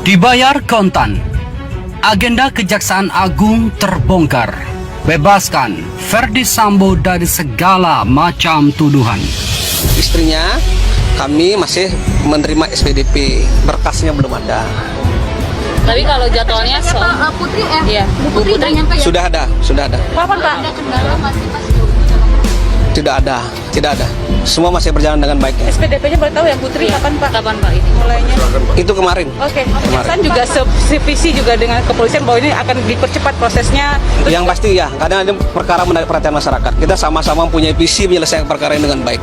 Dibayar kontan. Agenda Kejaksaan Agung terbongkar. Bebaskan Ferdi Sambo dari segala macam tuduhan. Istrinya kami masih menerima SPDP, berkasnya belum ada. Tapi kalau jadwalnya Putri iya, Bu Putri udah nyampe ya? Sudah ada. kapan Pak? Ada kendala masih pas Tidak ada. Semua masih berjalan dengan baik. SPDP-nya boleh tahu ya Putri kapan Pak? Kapan Pak ini mulainya? Itu kemarin. Oke. Kejaksaan juga sevisi juga dengan kepolisian bahwa ini akan dipercepat prosesnya. Yang pasti ya, kadang ada perkara menarik perhatian masyarakat. Kita sama-sama punya visi menyelesaikan perkara ini dengan baik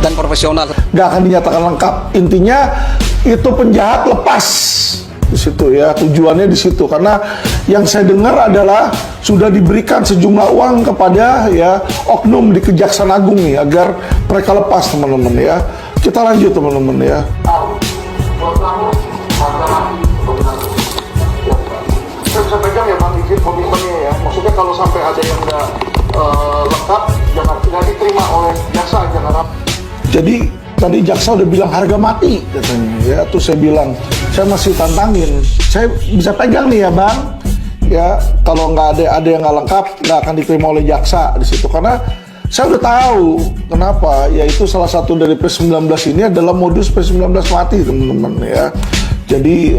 dan profesional. Nggak akan dinyatakan lengkap. Intinya itu penjahat lepas di situ ya, tujuannya di situ. Karena yang saya dengar adalah sudah diberikan sejumlah uang kepada ya oknum di Kejaksaan Agung nih agar mereka lepas, teman-teman ya. Kita lanjut, teman-teman ya. Saya bisa pegang ya Bang, izin komitmennya ya. Maksudnya kalau sampai ada yang nggak lengkap, jangan tidak diterima oleh jaksa, jangan harap. Jadi tadi jaksa udah bilang harga mati katanya ya. Tuh saya bilang, saya masih tantangin, saya bisa pegang nih ya Bang ya, kalau nggak ada yang nggak lengkap nggak akan diterima oleh jaksa di situ. Karena saya udah tahu kenapa, yaitu salah satu dari P19 ini adalah modus P19 mati, teman-teman ya. Jadi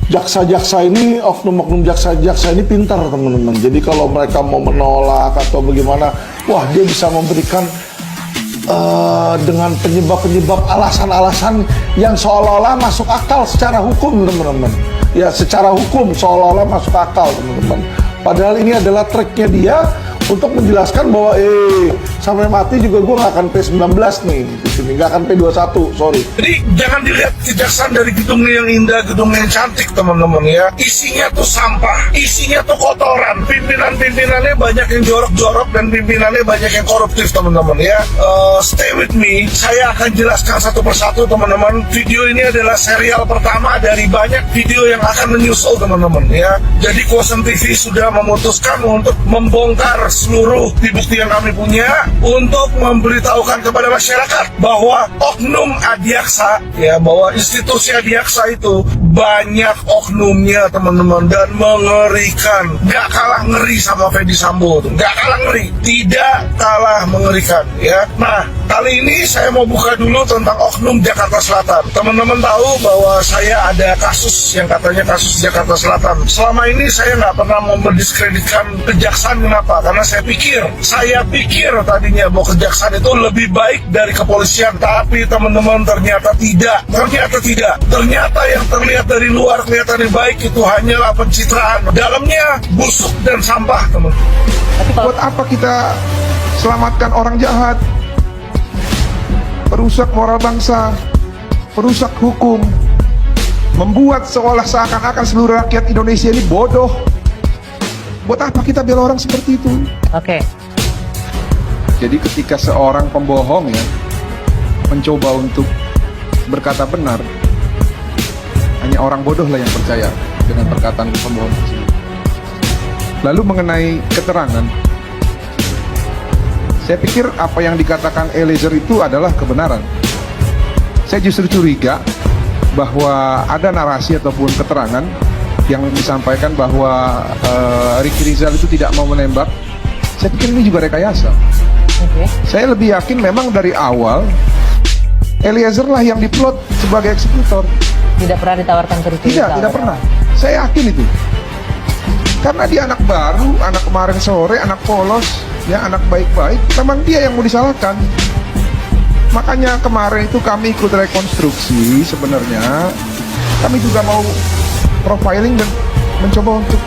jaksa-jaksa ini, oknum-oknum jaksa-jaksa ini pintar, teman-teman. Jadi kalau mereka mau menolak atau bagaimana, wah dia bisa memberikan dengan penyebab-penyebab alasan-alasan yang seolah-olah masuk akal secara hukum, teman-teman. Ya, secara hukum seolah-olah masuk akal, teman-teman. Padahal ini adalah triknya dia untuk menjelaskan bahwa sampai mati juga gue nggak akan P19 nih di sini, nggak akan P21, sorry. Jadi jangan dilihat kejaksaan dari gedungnya yang indah, gedungnya yang cantik, teman-teman ya. Isinya tuh sampah, isinya tuh kotoran. Pimpinan-pimpinannya banyak yang jorok-jorok dan pimpinannya banyak yang koruptif, teman-teman ya. Stay with me, saya akan jelaskan satu persatu, teman-teman. Video ini adalah serial pertama dari banyak video yang akan menyusul, teman-teman ya. Jadi Kuasa TV sudah memutuskan untuk membongkar seluruh bukti yang kami punya untuk memberitahukan kepada masyarakat bahwa oknum Adiaksa ya, bahwa institusi Adiaksa itu banyak oknumnya, teman-teman, dan mengerikan. Gak kalah ngeri sama Ferdi Sambo, gak kalah ngeri, tidak kalah mengerikan ya. Nah, kali ini saya mau buka dulu tentang oknum Jakarta Selatan. Teman-teman tahu bahwa saya ada kasus yang katanya kasus Jakarta Selatan. Selama ini saya nggak pernah memperdiskreditkan kejaksaan. Kenapa? Karena saya pikir tadinya bahwa kejaksaan itu lebih baik dari kepolisian, tapi teman-teman ternyata tidak. Ternyata yang terlihat dari luar kelihatan baik itu hanyalah pencitraan. Dalamnya busuk dan sampah, teman. Buat apa kita selamatkan orang jahat, perusak moral bangsa, perusak hukum, membuat seolah seakan-akan seluruh rakyat Indonesia ini bodoh. Buat apa kita bela orang seperti itu? Oke. Jadi ketika seorang pembohong ya mencoba untuk berkata benar, hanya orang bodoh lah yang percaya dengan perkataan pembohong tersebut. Lalu mengenai keterangan, saya pikir apa yang dikatakan Eliezer itu adalah kebenaran. Saya justru curiga bahwa ada narasi ataupun keterangan yang disampaikan bahwa Ricky Rizal itu tidak mau menembak. Saya pikir ini juga rekayasa. Saya lebih yakin memang dari awal Eliezer lah yang diplot sebagai eksekutor. Tidak pernah ditawarkan ke Ricky Rizal. Tidak pernah. Saya yakin itu. Karena dia anak baru, anak kemarin sore, anak polos, ya anak baik-baik. Memang dia yang mau disalahkan. Makanya kemarin itu kami ikut rekonstruksi sebenarnya. Kami juga mau profiling dan mencoba untuk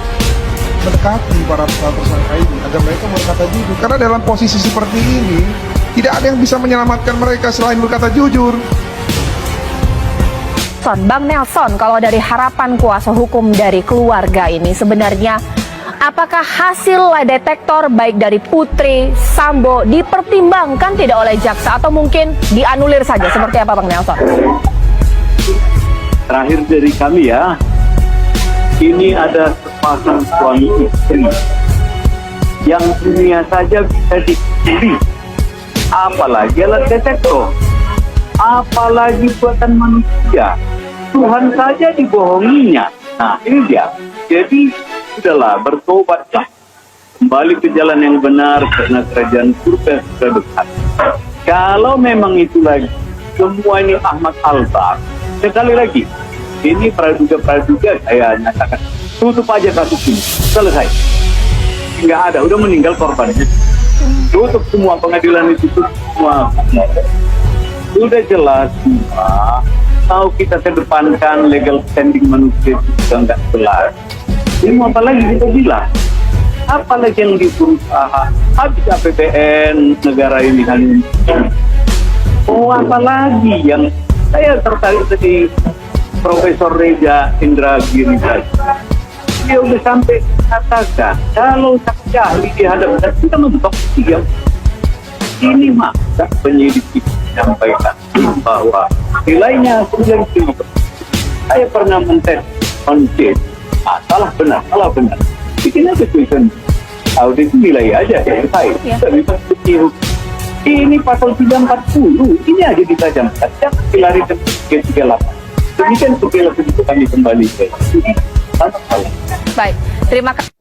mendekati para tersangka ini agar mereka berkata jujur. Karena dalam posisi seperti ini tidak ada yang bisa menyelamatkan mereka selain berkata jujur. Bang Nelson, kalau dari harapan kuasa hukum dari keluarga ini sebenarnya apakah hasil lie detektor baik dari Putri Sambo dipertimbangkan tidak oleh jaksa atau mungkin dianulir saja, seperti apa Bang Nelson? Terakhir dari kami ya, ini ada sepasang suami istri yang dunia saja bisa dicuri, apalagi alat detektor, apalagi buatan manusia Tuhan saja dibohonginya. Nah, ini dia. Jadi, sudahlah, bertobatlah. Kembali ke jalan yang benar karena kerajaan surga sudah dekat. Kalau memang itu lagi, semua ini Ahmad Albar. Sekali lagi, ini praduga-praduga saya nyatakan. Tutup aja kasus ini. Selesai. Nggak ada, udah meninggal korbannya. Tutup semua pengadilan itu, tutup semua. Sudah jelas semua. Tahu kita kedepankan legal standing manusia itu sudah nggak jelas. Ini apa lagi kita bilang? Apalagi yang berusaha habis APBN negara ini hanya. Oh, apalagi yang saya tertarik tadi Profesor Reza Indragiri tadi. Dia udah sampai katakan kalau saksi ahli dihadapkan kita mencoba diam. Ini maka penyidik menyampaikan bahwa nilainya 95%. Saya pernah mentes on-case. Salah benar. Bikin aja tulisan audit nilai aja ya saya. Tapi hukum. Ini pasal 340 ini aja ditajamkan. Jangan dilari ke 38. Demikian sekilas itu kami kembali ke sini. Baik, terima kasih.